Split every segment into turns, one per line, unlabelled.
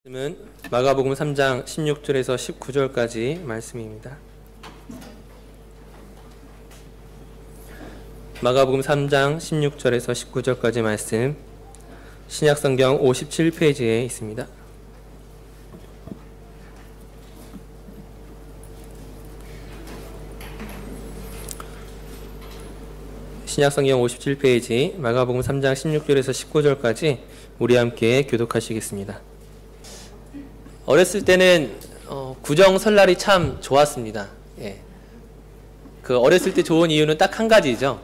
말씀은 마가복음 3장 16절에서 19절까지 말씀입니다. 마가복음 3장 16절에서 19절까지 말씀, 신약성경 57페이지에 있습니다. 신약성경 57페이지 마가복음 3장 16절에서 19절까지 우리 함께 교독하시겠습니다. 어렸을 때는 구정 설날이 참 좋았습니다. 그 어렸을 때 좋은 이유는 딱 한 가지죠.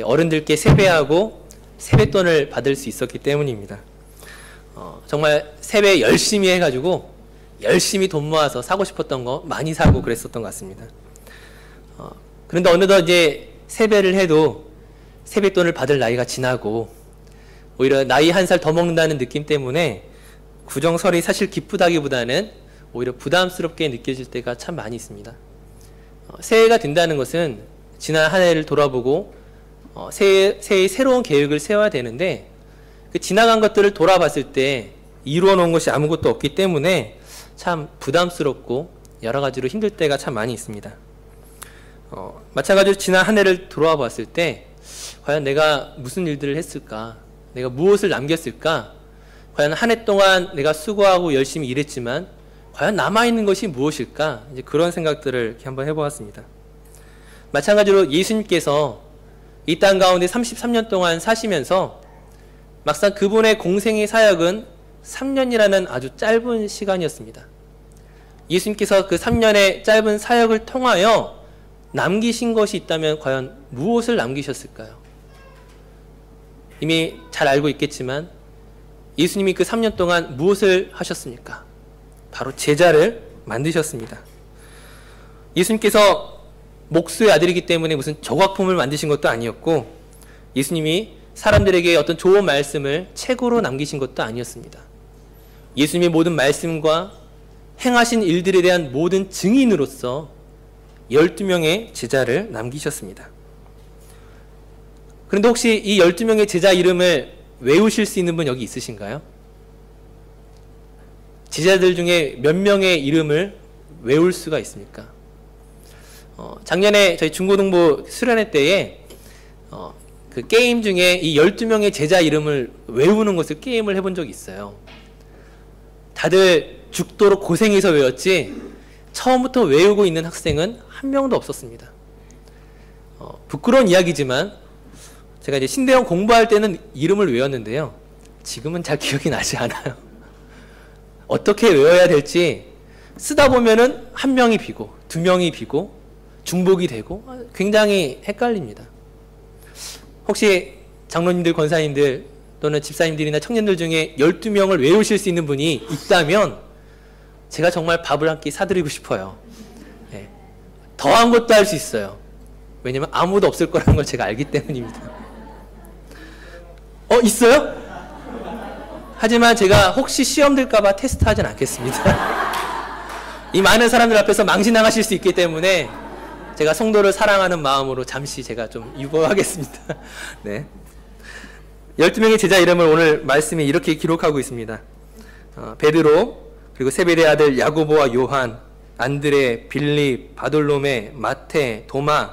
어른들께 세배하고 세뱃돈을 받을 수 있었기 때문입니다. 정말 세배 열심히 해가지고 열심히 돈 모아서 사고 싶었던 거 많이 사고 그랬었던 것 같습니다. 그런데 어느덧 이제 세배를 해도 세뱃돈을 받을 나이가 지나고 오히려 나이 한 살 더 먹는다는 느낌 때문에 구정설이 사실 기쁘다기보다는 오히려 부담스럽게 느껴질 때가 참 많이 있습니다. 새해가 된다는 것은 지난 한 해를 돌아보고 새해의 새로운 계획을 세워야 되는데 그 지나간 것들을 돌아봤을 때 이루어 놓은 것이 아무것도 없기 때문에 참 부담스럽고 여러 가지로 힘들 때가 참 많이 있습니다. 마찬가지로 지난 한 해를 돌아와 봤을 때 과연 내가 무슨 일들을 했을까? 내가 무엇을 남겼을까? 과연 한 해 동안 내가 수고하고 열심히 일했지만 과연 남아있는 것이 무엇일까? 이제 그런 생각들을 이렇게 한번 해보았습니다. 마찬가지로 예수님께서 이 땅 가운데 33년 동안 사시면서 막상 그분의 공생의 사역은 3년이라는 아주 짧은 시간이었습니다. 예수님께서 그 3년의 짧은 사역을 통하여 남기신 것이 있다면 과연 무엇을 남기셨을까요? 이미 잘 알고 있겠지만 예수님이 그 3년 동안 무엇을 하셨습니까? 바로 제자를 만드셨습니다. 예수님께서 목수의 아들이기 때문에 무슨 조각품을 만드신 것도 아니었고 예수님이 사람들에게 어떤 좋은 말씀을 책으로 남기신 것도 아니었습니다. 예수님의 모든 말씀과 행하신 일들에 대한 모든 증인으로서 12명의 제자를 남기셨습니다. 그런데 혹시 이 12명의 제자 이름을 외우실 수 있는 분 여기 있으신가요? 제자들 중에 몇 명의 이름을 외울 수가 있습니까? 작년에 저희 중고등부 수련회 때에 그 게임 중에 이 12명의 제자 이름을 외우는 것을 게임을 해본 적이 있어요. 다들 죽도록 고생해서 외웠지 처음부터 외우고 있는 학생은 한 명도 없었습니다. 부끄러운 이야기지만 제가 이제 신대원 공부할 때는 이름을 외웠는데요. 지금은 잘 기억이 나지 않아요. 어떻게 외워야 될지 쓰다 보면은 한 명이 비고 두 명이 비고 중복이 되고 굉장히 헷갈립니다. 혹시 장로님들, 권사님들 또는 집사님들이나 청년들 중에 12명을 외우실 수 있는 분이 있다면 제가 정말 밥을 한 끼 사드리고 싶어요. 더한 것도 할 수 있어요. 왜냐면 아무도 없을 거라는 걸 제가 알기 때문입니다. 있어요? 하지만 제가 혹시 시험 들까봐 테스트하진 않겠습니다. 이 많은 사람들 앞에서 망신당하실 수 있기 때문에 제가 성도를 사랑하는 마음으로 잠시 제가 좀 유보하겠습니다. 네. 12명의 제자 이름을 오늘 말씀에 이렇게 기록하고 있습니다. 베드로, 그리고 세베대 아들 야고보와 요한, 안드레, 빌립, 바돌로메, 마테, 도마,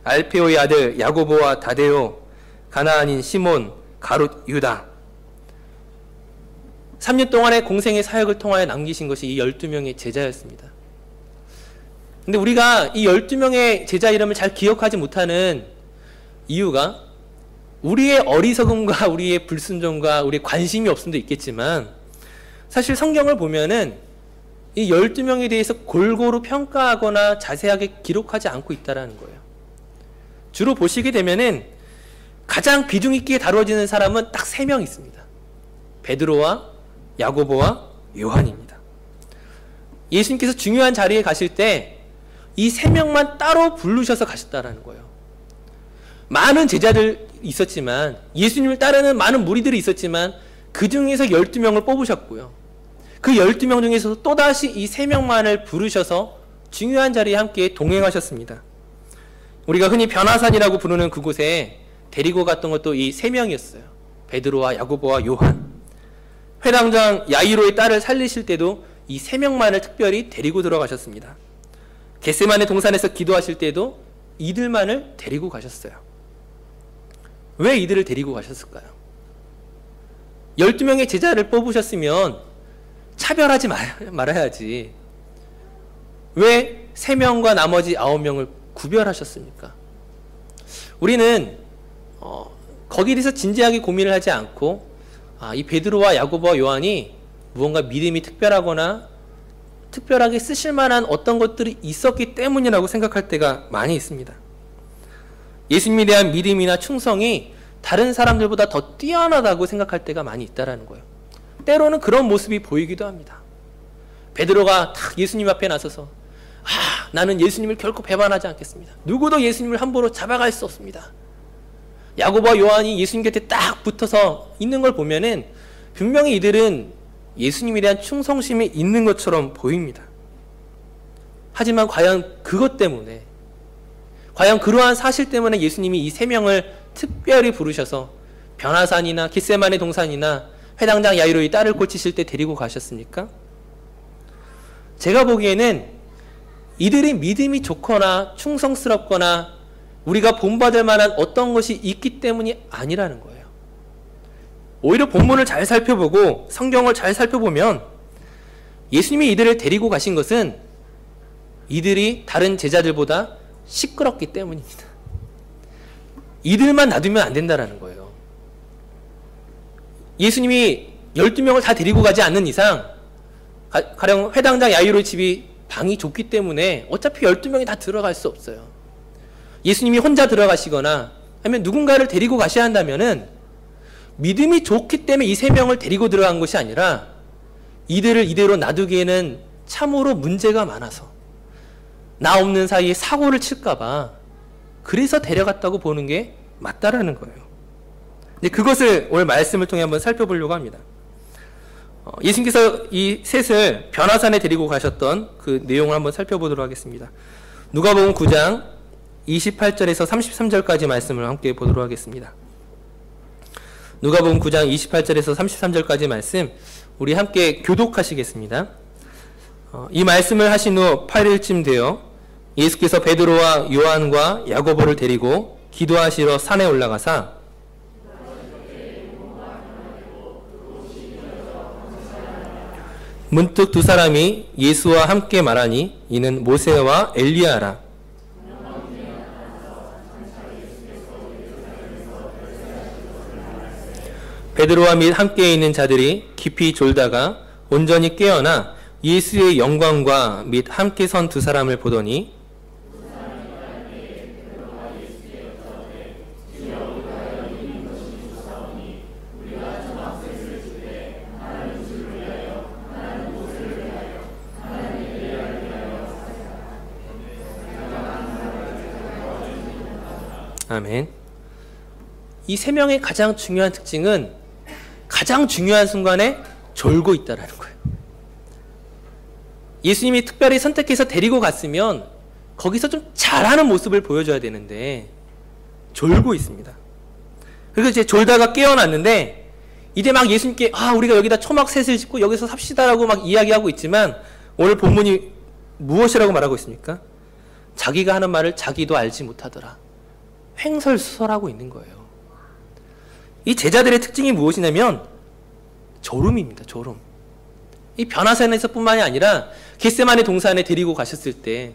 알페오의 아들 야고보와 다데오, 가나안인 시몬, 가롯 유다. 3년 동안의 공생의 사역을 통하여 남기신 것이 이 12명의 제자였습니다. 근데 우리가 이 12명의 제자 이름을 잘 기억하지 못하는 이유가 우리의 어리석음과 우리의 불순종과 우리의 관심이 없음도 있겠지만 사실 성경을 보면은 이 12명에 대해서 골고루 평가하거나 자세하게 기록하지 않고 있다는 거예요. 주로 보시게 되면은 가장 비중 있게 다뤄지는 사람은 딱 3명 있습니다. 베드로와 야고보와 요한입니다. 예수님께서 중요한 자리에 가실 때 이 3명만 따로 부르셔서 가셨다는 거예요. 많은 제자들 있었지만 예수님을 따르는 많은 무리들이 있었지만 그 중에서 12명을 뽑으셨고요. 그 12명 중에서 또다시 이 3명만을 부르셔서 중요한 자리에 함께 동행하셨습니다. 우리가 흔히 변화산이라고 부르는 그곳에 데리고 갔던 것도 이 3명이었어요. 베드로와 야고보와 요한. 회당장 야이로의 딸을 살리실 때도 이 세 명만을 특별히 데리고 들어가셨습니다. 겟세마네 동산에서 기도하실 때도 이들만을 데리고 가셨어요. 왜 이들을 데리고 가셨을까요? 12명의 제자를 뽑으셨으면 차별하지 말아야지. 왜 3명과 나머지 9명을 구별하셨습니까? 우리는 거기에 대해서 진지하게 고민을 하지 않고 이 베드로와 야고보와 요한이 무언가 믿음이 특별하거나 특별하게 쓰실 만한 어떤 것들이 있었기 때문이라고 생각할 때가 많이 있습니다. 예수님에 대한 믿음이나 충성이 다른 사람들보다 더 뛰어나다고 생각할 때가 많이 있다는 거예요. 때로는 그런 모습이 보이기도 합니다. 베드로가 딱 예수님 앞에 나서서 나는 예수님을 결코 배반하지 않겠습니다. 누구도 예수님을 함부로 잡아갈 수 없습니다. 야고보와 요한이 예수님 곁에 딱 붙어서 있는 걸 보면은 분명히 이들은 예수님에 대한 충성심이 있는 것처럼 보입니다. 하지만 과연 그것 때문에, 과연 그러한 사실 때문에 예수님이 이 3명을 특별히 부르셔서 변화산이나 겟세마네 동산이나 회당장 야이로의 딸을 고치실 때 데리고 가셨습니까? 제가 보기에는 이들이 믿음이 좋거나 충성스럽거나 우리가 본받을 만한 어떤 것이 있기 때문이 아니라는 거예요. 오히려 본문을 잘 살펴보고 성경을 잘 살펴보면 예수님이 이들을 데리고 가신 것은 이들이 다른 제자들보다 시끄럽기 때문입니다. 이들만 놔두면 안 된다는 거예요. 예수님이 12명을 다 데리고 가지 않는 이상 가령 회당장 야이로의 집이 방이 좁기 때문에 어차피 12명이 다 들어갈 수 없어요. 예수님이 혼자 들어가시거나 아니면 누군가를 데리고 가셔야 한다면은 믿음이 좋기 때문에 이 3명을 데리고 들어간 것이 아니라 이들을 이대로 놔두기에는 참으로 문제가 많아서 나 없는 사이에 사고를 칠까봐 그래서 데려갔다고 보는 게 맞다라는 거예요. 근데 그것을 오늘 말씀을 통해 한번 살펴보려고 합니다. 예수님께서 이 셋을 변화산에 데리고 가셨던 그 내용을 한번 살펴보도록 하겠습니다. 누가복음 9장 28절에서 33절까지 말씀을 함께 보도록 하겠습니다. 누가복음 9장 28절에서 33절까지 말씀 우리 함께 교독하시겠습니다. 이 말씀을 하신 후 8일쯤 되어 예수께서 베드로와 요한과 야고보를 데리고 기도하시러 산에 올라가사 문득 두 사람이 예수와 함께 말하니 이는 모세와 엘리야라. 베드로와 및 함께 있는 자들이 깊이 졸다가 온전히 깨어나 예수의 영광과 및 함께 선 두 사람을 보더니 아멘. 이 3명의 가장 중요한 특징은 가장 중요한 순간에 졸고 있다는 거예요. 예수님이 특별히 선택해서 데리고 갔으면 거기서 좀 잘하는 모습을 보여줘야 되는데 졸고 있습니다. 그리고 이제 졸다가 깨어났는데 이제 막 예수님께 우리가 여기다 초막셋을 짓고 여기서 삽시다라고 막 이야기하고 있지만 오늘 본문이 무엇이라고 말하고 있습니까? 자기가 하는 말을 자기도 알지 못하더라. 횡설수설하고 있는 거예요. 이 제자들의 특징이 무엇이냐면 졸음입니다. 졸음. 이 변화산에서 뿐만이 아니라 겟세마네 동산에 데리고 가셨을 때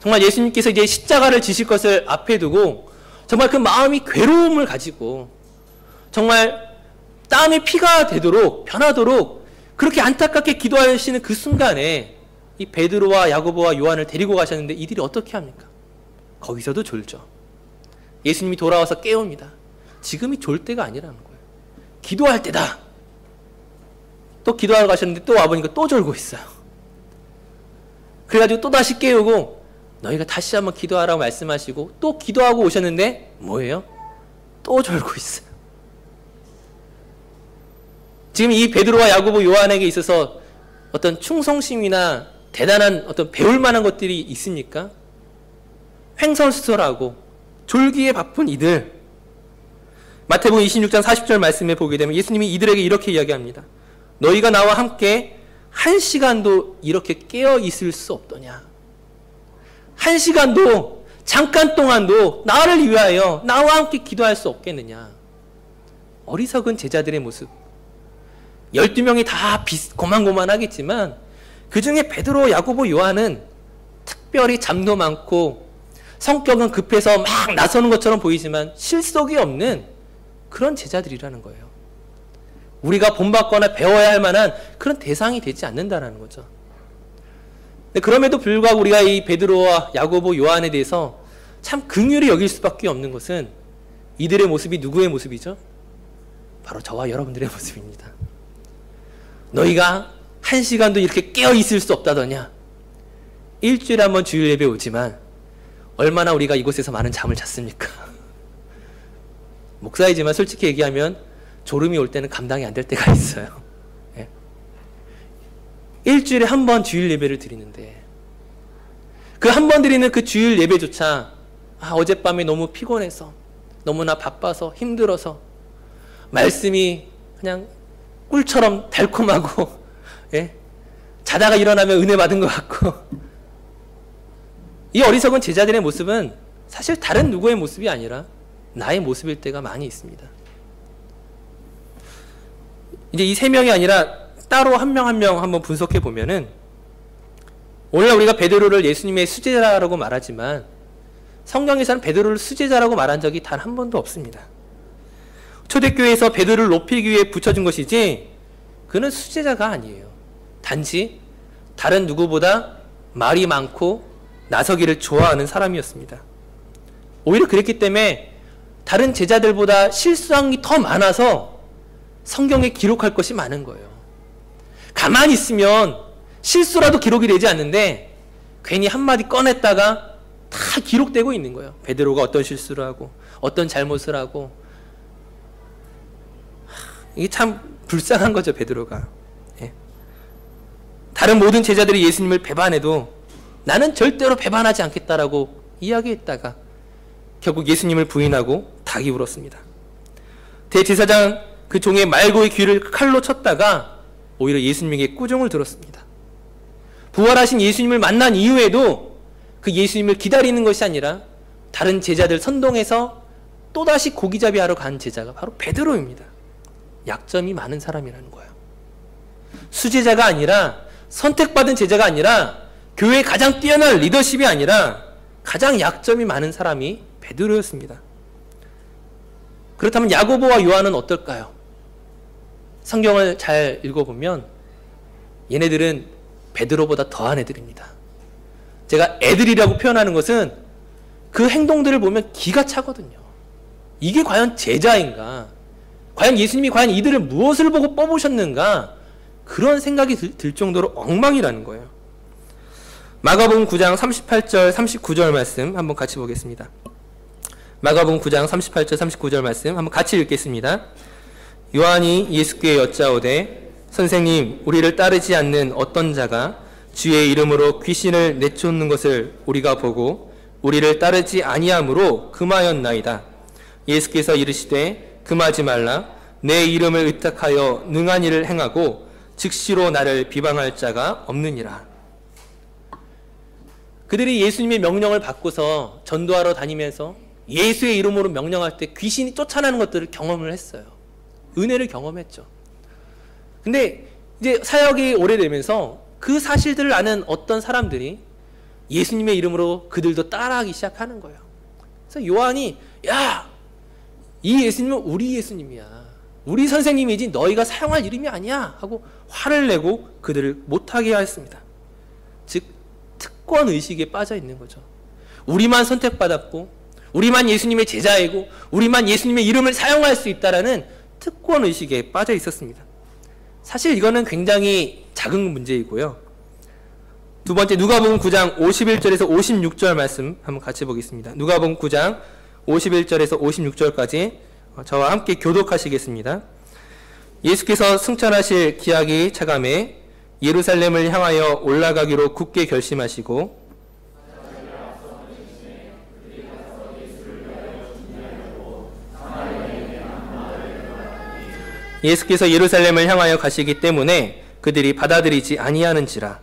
정말 예수님께서 이제 십자가를 지실 것을 앞에 두고 정말 그 마음이 괴로움을 가지고 정말 땀이 피가 되도록 변하도록 그렇게 안타깝게 기도하시는 그 순간에 이 베드로와 야고보와 요한을 데리고 가셨는데 이들이 어떻게 합니까? 거기서도 졸죠. 예수님이 돌아와서 깨웁니다. 지금이 졸 때가 아니라는 거예요. 기도할 때다. 또 기도하러 가셨는데 또 와보니까 또 졸고 있어요. 그래가지고 또 다시 깨우고 너희가 다시 한번 기도하라고 말씀하시고 또 기도하고 오셨는데 뭐예요? 또 졸고 있어요. 지금 이 베드로와 야고보 요한에게 있어서 어떤 충성심이나 대단한 어떤 배울 만한 것들이 있습니까? 횡설수설하고 졸기에 바쁜 이들. 마태복음 26장 40절 말씀에 보게 되면 예수님이 이들에게 이렇게 이야기합니다. 너희가 나와 함께 1시간도 이렇게 깨어 있을 수 없더냐. 1시간도 잠깐 동안도 나를 위하여 나와 함께 기도할 수 없겠느냐. 어리석은 제자들의 모습. 12명이 다 고만고만하겠지만 그 중에 베드로, 야고보, 요한은 특별히 잠도 많고 성격은 급해서 막 나서는 것처럼 보이지만 실속이 없는 그런 제자들이라는 거예요. 우리가 본받거나 배워야 할 만한 그런 대상이 되지 않는다는 거죠. 그럼에도 불구하고 우리가 이 베드로와 야고보, 요한에 대해서 참 긍휼히 여길 수밖에 없는 것은 이들의 모습이 누구의 모습이죠? 바로 저와 여러분들의 모습입니다. 너희가 1시간도 이렇게 깨어 있을 수 없다더냐. 일주일에 한 번 주일 예배 오지만 얼마나 우리가 이곳에서 많은 잠을 잤습니까? 목사이지만 솔직히 얘기하면 졸음이 올 때는 감당이 안 될 때가 있어요. 예? 일주일에 한 번 주일 예배를 드리는데 그 한 번 드리는 그 주일 예배조차 어젯밤에 너무 피곤해서 너무나 바빠서 힘들어서 말씀이 그냥 꿀처럼 달콤하고 예? 자다가 일어나면 은혜 받은 것 같고 이 어리석은 제자들의 모습은 사실 다른 누구의 모습이 아니라 나의 모습일 때가 많이 있습니다. 이제 이 세 명이 아니라 따로 한 명 한 명 한번 분석해 보면은 오늘 우리가 베드로를 예수님의 수제자라고 말하지만 성경에서는 베드로를 수제자라고 말한 적이 단 한 번도 없습니다. 초대교회에서 베드로를 높이기 위해 붙여준 것이지 그는 수제자가 아니에요. 단지 다른 누구보다 말이 많고 나서기를 좋아하는 사람이었습니다. 오히려 그랬기 때문에 다른 제자들보다 실수한 게 더 많아서 성경에 기록할 것이 많은 거예요. 가만히 있으면 실수라도 기록이 되지 않는데 괜히 한마디 꺼냈다가 다 기록되고 있는 거예요. 베드로가 어떤 실수를 하고 어떤 잘못을 하고 이게 참 불쌍한 거죠. 베드로가. 예. 다른 모든 제자들이 예수님을 배반해도 나는 절대로 배반하지 않겠다라고 이야기했다가 결국 예수님을 부인하고 닭이 울었습니다. 대제사장 그 종의 말고의 귀를 칼로 쳤다가 오히려 예수님에게 꾸중을 들었습니다. 부활하신 예수님을 만난 이후에도 그 예수님을 기다리는 것이 아니라 다른 제자들 선동해서 또다시 고기잡이 하러 간 제자가 바로 베드로입니다. 약점이 많은 사람이라는 거예요. 수제자가 아니라 선택받은 제자가 아니라 교회의 가장 뛰어난 리더십이 아니라 가장 약점이 많은 사람이 베드로였습니다. 그렇다면 야고보와 요한은 어떨까요? 성경을 잘 읽어보면 얘네들은 베드로보다 더한 애들입니다. 제가 애들이라고 표현하는 것은 그 행동들을 보면 기가 차거든요. 이게 과연 제자인가? 과연 예수님이 과연 이들을 무엇을 보고 뽑으셨는가? 그런 생각이 들 정도로 엉망이라는 거예요. 마가복음 9장 38절 39절 말씀 한번 같이 보겠습니다. 마가복음 9장 38절 39절 말씀 한번 같이 읽겠습니다. 요한이 예수께 여짜오되 선생님 우리를 따르지 않는 어떤 자가 주의 이름으로 귀신을 내쫓는 것을 우리가 보고 우리를 따르지 아니함으로 금하였나이다. 예수께서 이르시되 금하지 말라. 내 이름을 의탁하여 능한 일을 행하고 즉시로 나를 비방할 자가 없느니라. 그들이 예수님의 명령을 받고서 전도하러 다니면서 예수의 이름으로 명령할 때 귀신이 쫓아나는 것들을 경험을 했어요. 은혜를 경험했죠. 근데 이제 사역이 오래되면서 그 사실들을 아는 어떤 사람들이 예수님의 이름으로 그들도 따라하기 시작하는 거예요. 그래서 요한이 야, 이 예수님은 우리 예수님이야. 우리 선생님이지 너희가 사용할 이름이 아니야 하고 화를 내고 그들을 못하게 하였습니다. 즉 특권의식에 빠져 있는 거죠. 우리만 선택받았고 우리만 예수님의 제자이고 우리만 예수님의 이름을 사용할 수 있다라는 특권의식에 빠져 있었습니다. 사실 이거는 굉장히 작은 문제이고요. 두 번째 누가복음 9장 51절에서 56절 말씀 한번 같이 보겠습니다. 누가복음 9장 51절에서 56절까지 저와 함께 교독하시겠습니다. 예수께서 승천하실 기약이 차감해 예루살렘을 향하여 올라가기로 굳게 결심하시고 예수께서 예루살렘을 향하여 가시기 때문에 그들이 받아들이지 아니하는지라.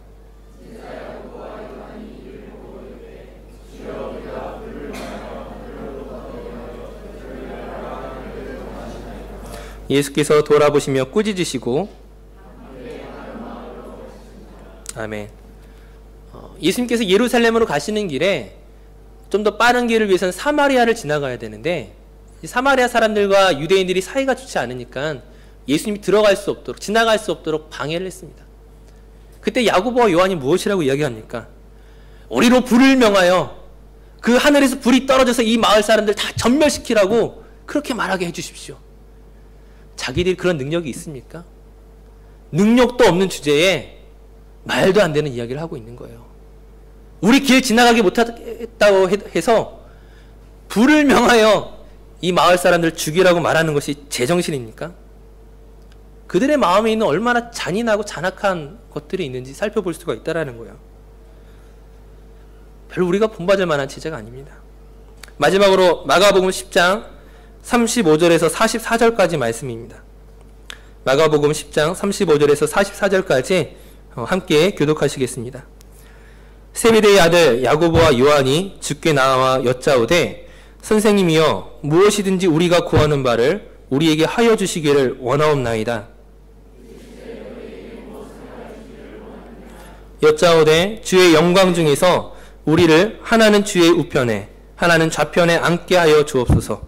예수께서 돌아보시며 꾸짖으시고 아멘. 예수님께서 예루살렘으로 가시는 길에 좀 더 빠른 길을 위해서는 사마리아를 지나가야 되는데 이 사마리아 사람들과 유대인들이 사이가 좋지 않으니까 예수님이 들어갈 수 없도록 지나갈 수 없도록 방해를 했습니다. 그때 야고보와 요한이 무엇이라고 이야기합니까? 우리로 불을 명하여 그 하늘에서 불이 떨어져서 이 마을 사람들 다 전멸시키라고 그렇게 말하게 해주십시오. 자기들이 그런 능력이 있습니까? 능력도 없는 주제에 말도 안 되는 이야기를 하고 있는 거예요. 우리 길 지나가게 못했다고 해서 불을 명하여 이 마을 사람들 죽이라고 말하는 것이 제정신입니까? 그들의 마음에 있는 얼마나 잔인하고 잔악한 것들이 있는지 살펴볼 수가 있다는 거예요. 별로 우리가 본받을 만한 제자가 아닙니다. 마지막으로 마가복음 10장 35절에서 44절까지 말씀입니다. 마가복음 10장 35절에서 44절까지 함께 교독하시겠습니다. 세베대의 아들 야고보와 요한이 주께 나와 여짜오되 선생님이여 무엇이든지 우리가 구하는 바를 우리에게 하여 주시기를 원하옵나이다. 여짜오되 주의 영광 중에서 우리를 하나는 주의 우편에 하나는 좌편에 앉게 하여 주옵소서.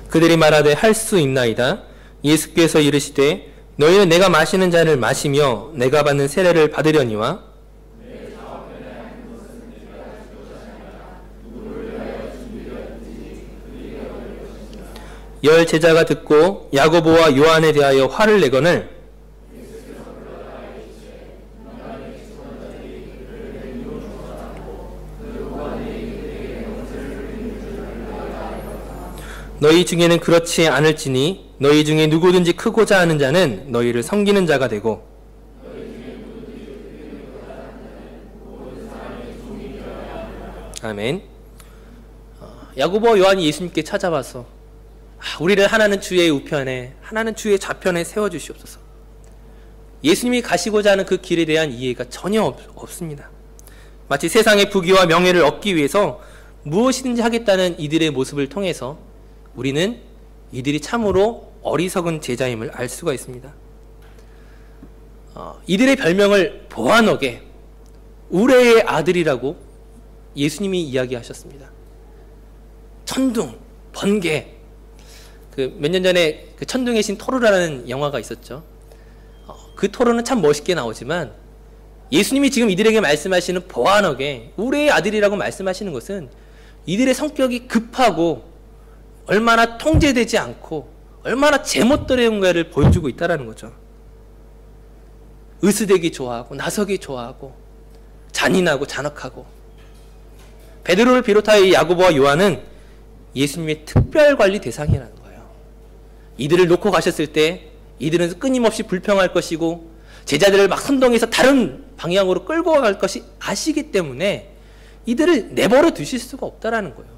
그들이 말하되 할 수 있나이다. 예수께서 이르시되 너희는 내가 마시는 잔을 마시며 내가 받는 세례를 받으려니와 열 제자가 듣고 야고보와 요한에 대하여 화를 내거늘 너희 중에는 그렇지 않을지니 너희 중에 누구든지 크고자 하는 자는 너희를 섬기는 자가 되고 아멘. 야고보와 요한이 예수님께 찾아와서 우리를 하나는 주의 우편에 하나는 주의 좌편에 세워주시옵소서. 예수님이 가시고자 하는 그 길에 대한 이해가 전혀 없습니다. 마치 세상의 부귀와 명예를 얻기 위해서 무엇이든지 하겠다는 이들의 모습을 통해서 우리는 이들이 참으로 어리석은 제자임을 알 수가 있습니다. 이들의 별명을 보아너게 우레의 아들이라고 예수님이 이야기하셨습니다. 천둥, 번개. 몇 년 전에 그 천둥의 신 토르라는 영화가 있었죠. 그 토르는 참 멋있게 나오지만 예수님이 지금 이들에게 말씀하시는 보아너게 우레의 아들이라고 말씀하시는 것은 이들의 성격이 급하고 얼마나 통제되지 않고 얼마나 제멋대로인가를 보여주고 있다는 거죠. 으스대기 좋아하고 나서기 좋아하고 잔인하고 잔악하고 베드로를 비롯하여 야고보와 요한은 예수님의 특별관리 대상이라는 거예요. 이들을 놓고 가셨을 때 이들은 끊임없이 불평할 것이고 제자들을 막 선동해서 다른 방향으로 끌고 갈 것이 아시기 때문에 이들을 내버려 두실 수가 없다는 거예요.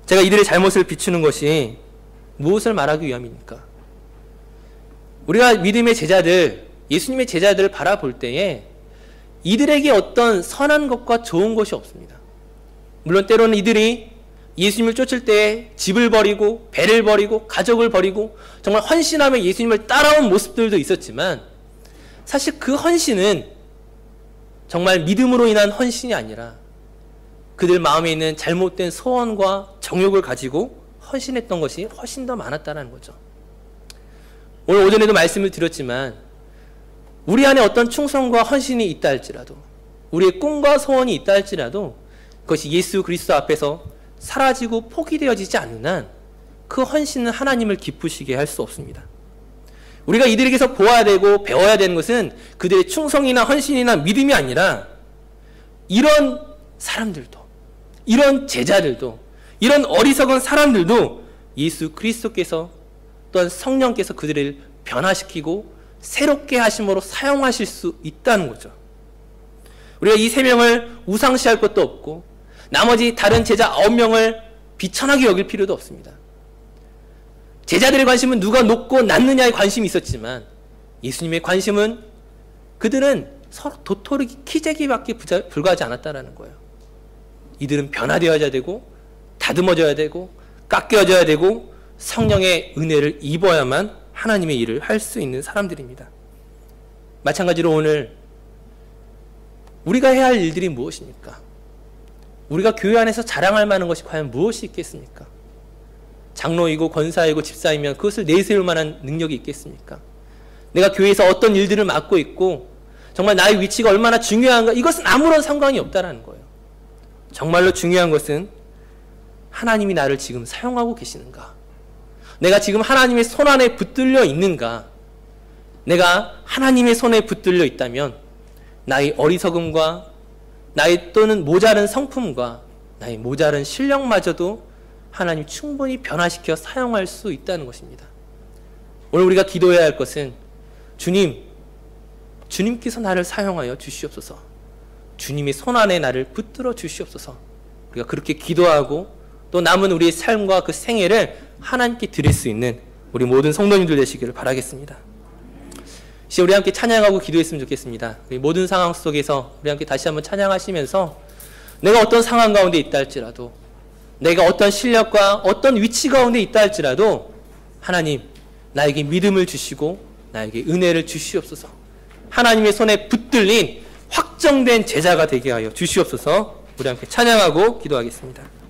제가 이들의 잘못을 비추는 것이 무엇을 말하기 위함입니까? 우리가 믿음의 제자들, 예수님의 제자들을 바라볼 때에 이들에게 어떤 선한 것과 좋은 것이 없습니다. 물론 때로는 이들이 예수님을 쫓을 때 집을 버리고 배를 버리고 가족을 버리고 정말 헌신하며 예수님을 따라온 모습들도 있었지만 사실 그 헌신은 정말 믿음으로 인한 헌신이 아니라 그들 마음에 있는 잘못된 소원과 정욕을 가지고 헌신했던 것이 훨씬 더 많았다는 거죠. 오늘 오전에도 말씀을 드렸지만 우리 안에 어떤 충성과 헌신이 있다 할지라도 우리의 꿈과 소원이 있다 할지라도 그것이 예수 그리스도 앞에서 사라지고 포기되어지지 않는 한 그 헌신은 하나님을 기쁘시게 할 수 없습니다. 우리가 이들에게서 보아야 되고 배워야 되는 것은 그들의 충성이나 헌신이나 믿음이 아니라 이런 사람들도 이런 제자들도 이런 어리석은 사람들도 예수 그리스도께서 또한 성령께서 그들을 변화시키고 새롭게 하심으로 사용하실 수 있다는 거죠. 우리가 이 3명을 우상시할 것도 없고 나머지 다른 제자 9명을 비천하게 여길 필요도 없습니다. 제자들의 관심은 누가 높고 낮느냐에 관심이 있었지만 예수님의 관심은 그들은 서로 도토리 키재기밖에 불과하지 않았다는 거예요. 이들은 변화되어야 되고 다듬어져야 되고 깎여져야 되고 성령의 은혜를 입어야만 하나님의 일을 할 수 있는 사람들입니다. 마찬가지로 오늘 우리가 해야 할 일들이 무엇입니까? 우리가 교회 안에서 자랑할 만한 것이 과연 무엇이 있겠습니까? 장로이고 권사이고 집사이면 그것을 내세울 만한 능력이 있겠습니까? 내가 교회에서 어떤 일들을 맡고 있고 정말 나의 위치가 얼마나 중요한가, 이것은 아무런 상관이 없다는 거예요. 정말로 중요한 것은 하나님이 나를 지금 사용하고 계시는가? 내가 지금 하나님의 손 안에 붙들려 있는가? 내가 하나님의 손에 붙들려 있다면 나의 어리석음과 나의 또는 모자른 성품과 나의 모자른 실력마저도 하나님 충분히 변화시켜 사용할 수 있다는 것입니다. 오늘 우리가 기도해야 할 것은 주님께서 나를 사용하여 주시옵소서. 주님의 손 안에 나를 붙들어 주시옵소서. 우리가 그렇게 기도하고 또 남은 우리의 삶과 그 생애를 하나님께 드릴 수 있는 우리 모든 성도님들 되시기를 바라겠습니다. 이제 우리 함께 찬양하고 기도했으면 좋겠습니다. 우리 모든 상황 속에서 우리 함께 다시 한번 찬양하시면서 내가 어떤 상황 가운데 있다 할지라도, 내가 어떤 실력과 어떤 위치 가운데 있다 할지라도 하나님 나에게 믿음을 주시고 나에게 은혜를 주시옵소서. 하나님의 손에 붙들린 확정된 제자가 되게 하여 주시옵소서. 우리 함께 찬양하고 기도하겠습니다.